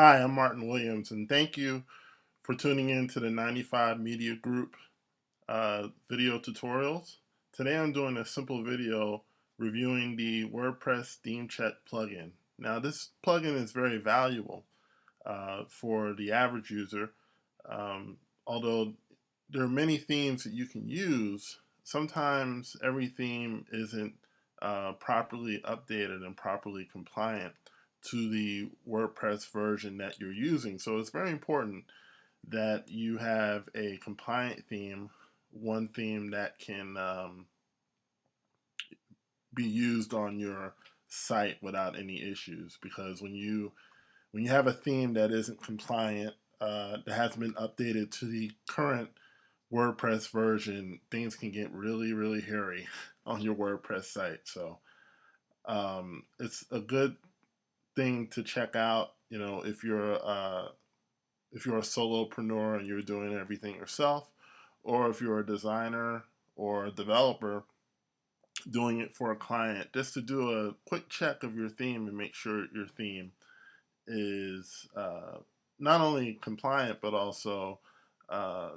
Hi, I'm Martin Williams, and thank you for tuning in to the 95 Media Group video tutorials. Today I'm doing a simple video reviewing the WordPress Theme Check plugin. Now, this plugin is very valuable for the average user. Although there are many themes that you can use, sometimes every theme isn't properly updated and properly compliant to the WordPress version that you're using. So it's very important that you have a compliant theme, one theme that can be used on your site without any issues. Because when you have a theme that isn't compliant, that hasn't been updated to the current WordPress version, things can get really, really hairy on your WordPress site. So it's a good thing to check out. You know, if you're a solopreneur and you're doing everything yourself, or if you're a designer or a developer doing it for a client, just to do a quick check of your theme and make sure your theme is not only compliant but also uh,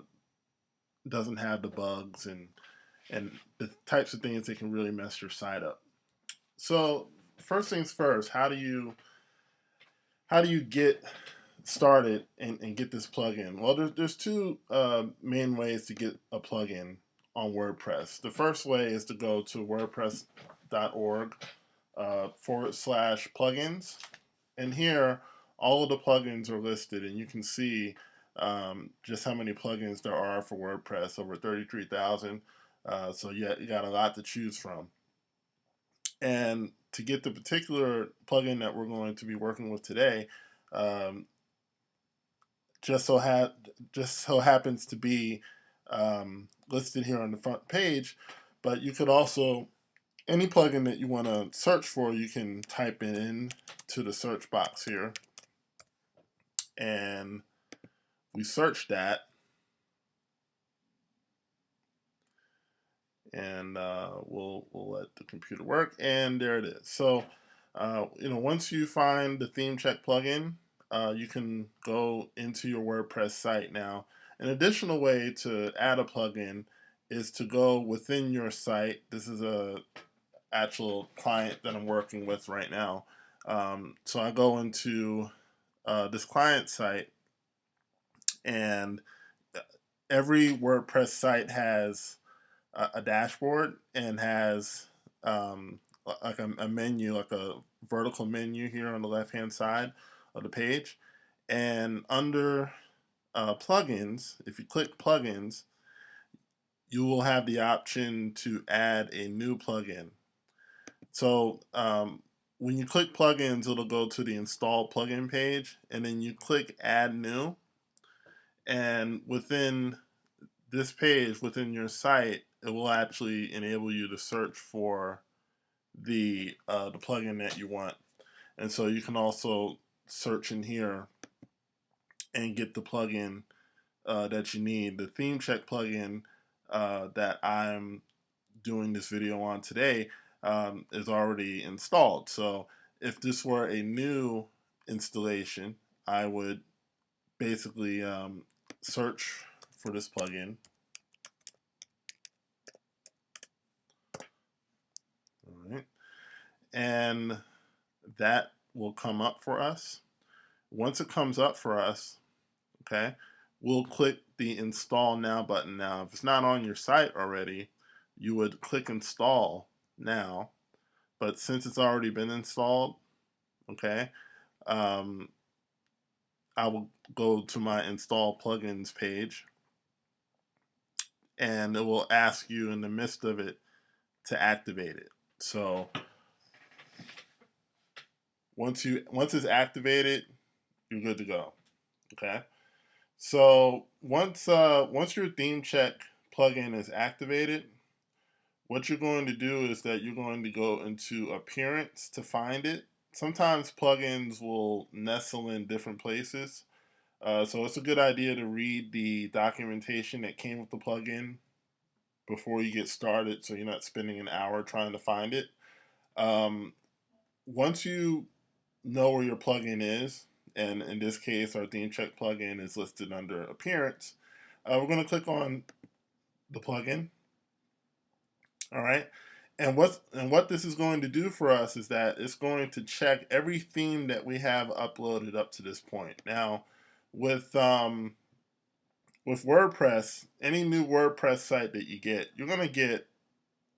doesn't have the bugs and the types of things that can really mess your site up. So first things first, how do you get started and get this plugin? Well, there's two main ways to get a plugin on WordPress. The first way is to go to wordpress.org /plugins, and here all of the plugins are listed, and you can see just how many plugins there are for WordPress, over 33,000. So you got a lot to choose from. And to get the particular plugin that we're going to be working with today, um, just so happens to be listed here on the front page. But you could also, any plugin that you want to search for, you can type it in to the search box here, and we search that, and we'll let the computer work, and there it is. So once you find the theme check plugin, you can go into your WordPress site. Now, an additional way to add a plugin is to go within your site. This is a actual client that I'm working with right now. So I go into this client site, and every WordPress site has a dashboard and has like a menu, like a vertical menu here on the left hand side of the page. And under plugins, if you click plugins, you will have the option to add a new plugin. So when you click plugins, it'll go to the install plugin page, and then you click add new. And within this page, within your site, it will actually enable you to search for the plugin that you want. And so you can also search in here and get the plugin that you need. The theme check plugin that I'm doing this video on today is already installed. So if this were a new installation, I would basically search for this plugin. All right. And that will come up for us. Once it comes up for us, okay, we'll click the install now button. Now, if it's not on your site already, you would click install now. But since it's already been installed, okay, um, I will go to my install plugins page, and it will ask you in the midst of it to activate it. So once it's activated, you're good to go. Okay. So once your theme check plugin is activated, what you're going to do is that you're going to go into appearance to find it. Sometimes plugins will nestle in different places. So it's a good idea to read the documentation that came with the plugin before you get started, so you're not spending an hour trying to find it. Um, Once you know where your plugin is, and in this case, our theme check plugin is listed under appearance. We're going to click on the plugin. All right. And what this is going to do for us is that it's going to check every theme that we have uploaded up to this point. Now, with WordPress, any new WordPress site that you get, you're going to get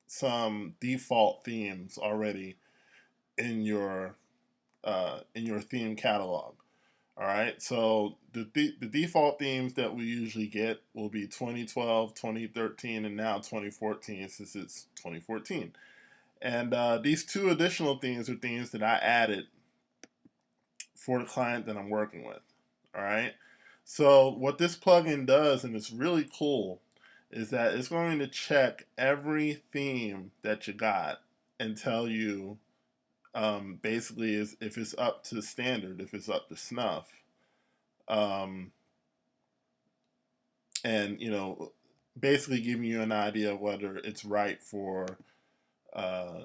some default themes already in your theme catalog. All right, so the default themes that we usually get will be 2012, 2013, and now 2014 since it's 2014. And these two additional themes are themes that I added for the client that I'm working with. All right, so what this plugin does, and it's really cool, is that it's going to check every theme that you got and tell you basically is if it's up to standard, if it's up to snuff, um, and basically giving you an idea of whether it's right for uh,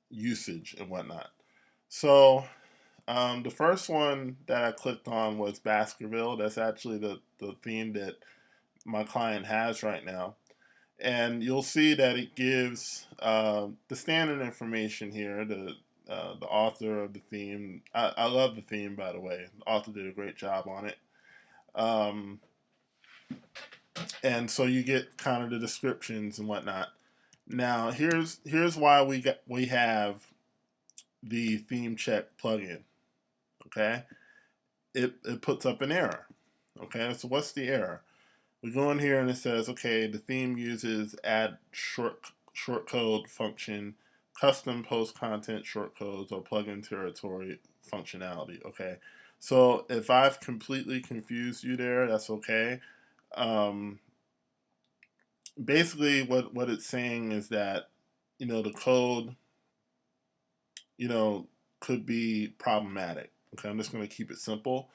usage and whatnot. So the first one that I clicked on was Baskerville. That's actually the theme that my client has right now. And you'll see that it gives the standard information here, the author of the theme. I love the theme, by the way. The author did a great job on it. Um, and so you get kind of the descriptions and whatnot. Now here's why we have the theme check plugin. Okay, it puts up an error. Okay, so what's the error? We go in here and it says, okay, the theme uses add shortcode function, custom post content shortcodes, or plugin territory functionality. Okay, so if I've completely confused you there, that's okay. Um, Basically, what it's saying is that the code could be problematic. Okay, I'm just going to keep it simple.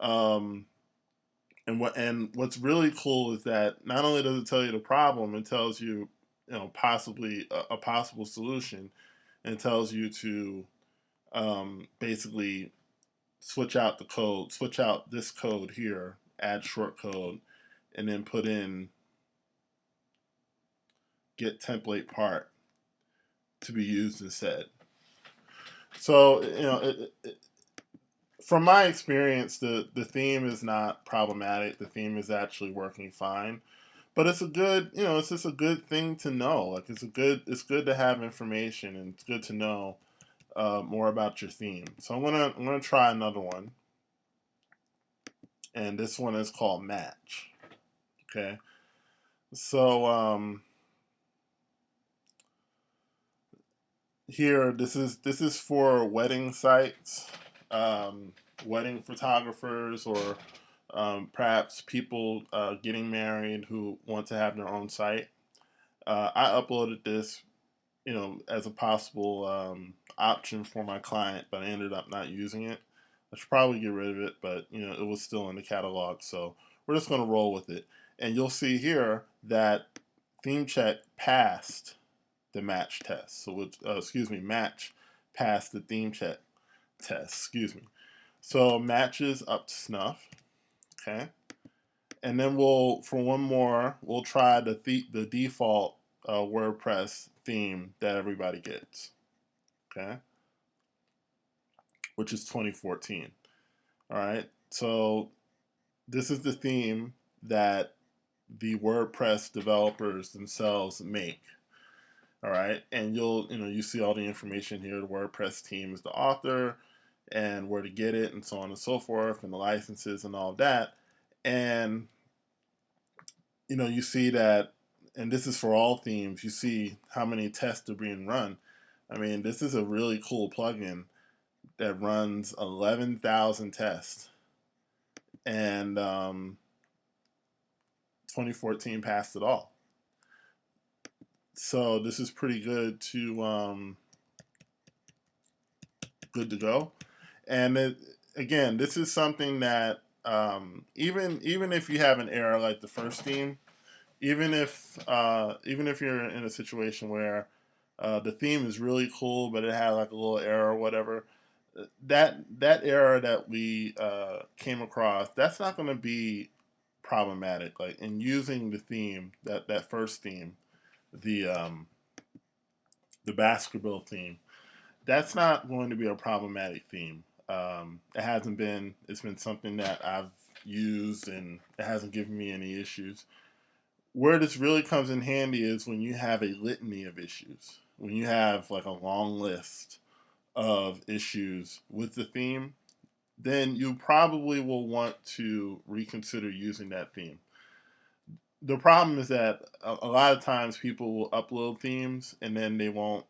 Um, and what's really cool is that not only does it tell you the problem, it tells you possibly a possible solution, and it tells you to basically switch out the code, switch out this code here, add short code, and then put in get template part to be used instead. So from my experience, the theme is not problematic. The theme is actually working fine. But it's a good, it's just a good thing to know. Like it's good to have information, and it's good to know more about your theme. So I'm gonna try another one, and this one is called Match. Okay, so here this is for wedding sites, um, wedding photographers, or perhaps people getting married who want to have their own site. I uploaded this as a possible option for my client, but I ended up not using it. I should probably get rid of it, but it was still in the catalog, so we're just going to roll with it. And you'll see here that ThemeCheck passed the match test. So, match passed the ThemeCheck test. Excuse me. So match is up to snuff. Okay, and then for one more, we'll try the default WordPress theme that everybody gets. Okay, which is 2014. All right, so this is the theme that the WordPress developers themselves make. All right, and you see all the information here. The WordPress team is the author, and where to get it, and so on and so forth, and the licenses and all of that. And you see that, and this is for all themes. You see how many tests are being run. I mean, this is a really cool plugin that runs 11,000 tests, and 2014 passed it all. So this is pretty good to good to go. And again, this is something that even if you have an error like the first theme, even if you're in a situation where the theme is really cool, but it had like a little error or whatever, that error that we came across, that's not going to be problematic. Like in using the theme, that first theme, the um, the basketball theme, that's not going to be a problematic theme. It hasn't been. It's been something that I've used, and it hasn't given me any issues. Where this really comes in handy is when you have a litany of issues. When you have like a long list of issues with the theme, then you probably will want to reconsider using that theme. The problem is that a lot of times people will upload themes and then they won't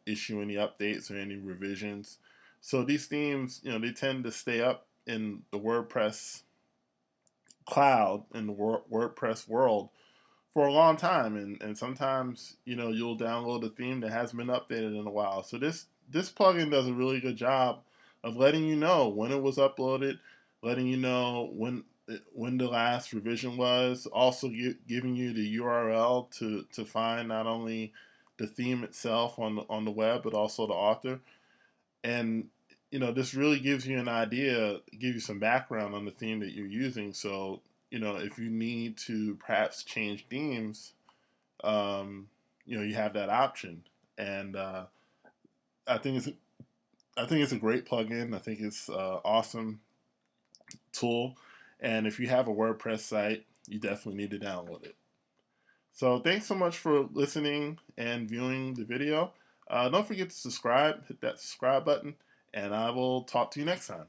issue any updates or any revisions. So these themes, they tend to stay up in the WordPress cloud, in the WordPress world, for a long time, and sometimes you'll download a theme that hasn't been updated in a while. So this plugin does a really good job of letting you know when it was uploaded, letting you know when the last revision was, also giving you the URL to find not only the theme itself on the web, but also the author. And this really gives you an idea, give you some background on the theme that you're using. So if you need to perhaps change themes, um, you have that option. And I think it's I think it's a great plugin. I think it's an awesome tool. And if you have a WordPress site, you definitely need to download it. So thanks so much for listening and viewing the video. Don't forget to subscribe, hit that subscribe button, and I will talk to you next time.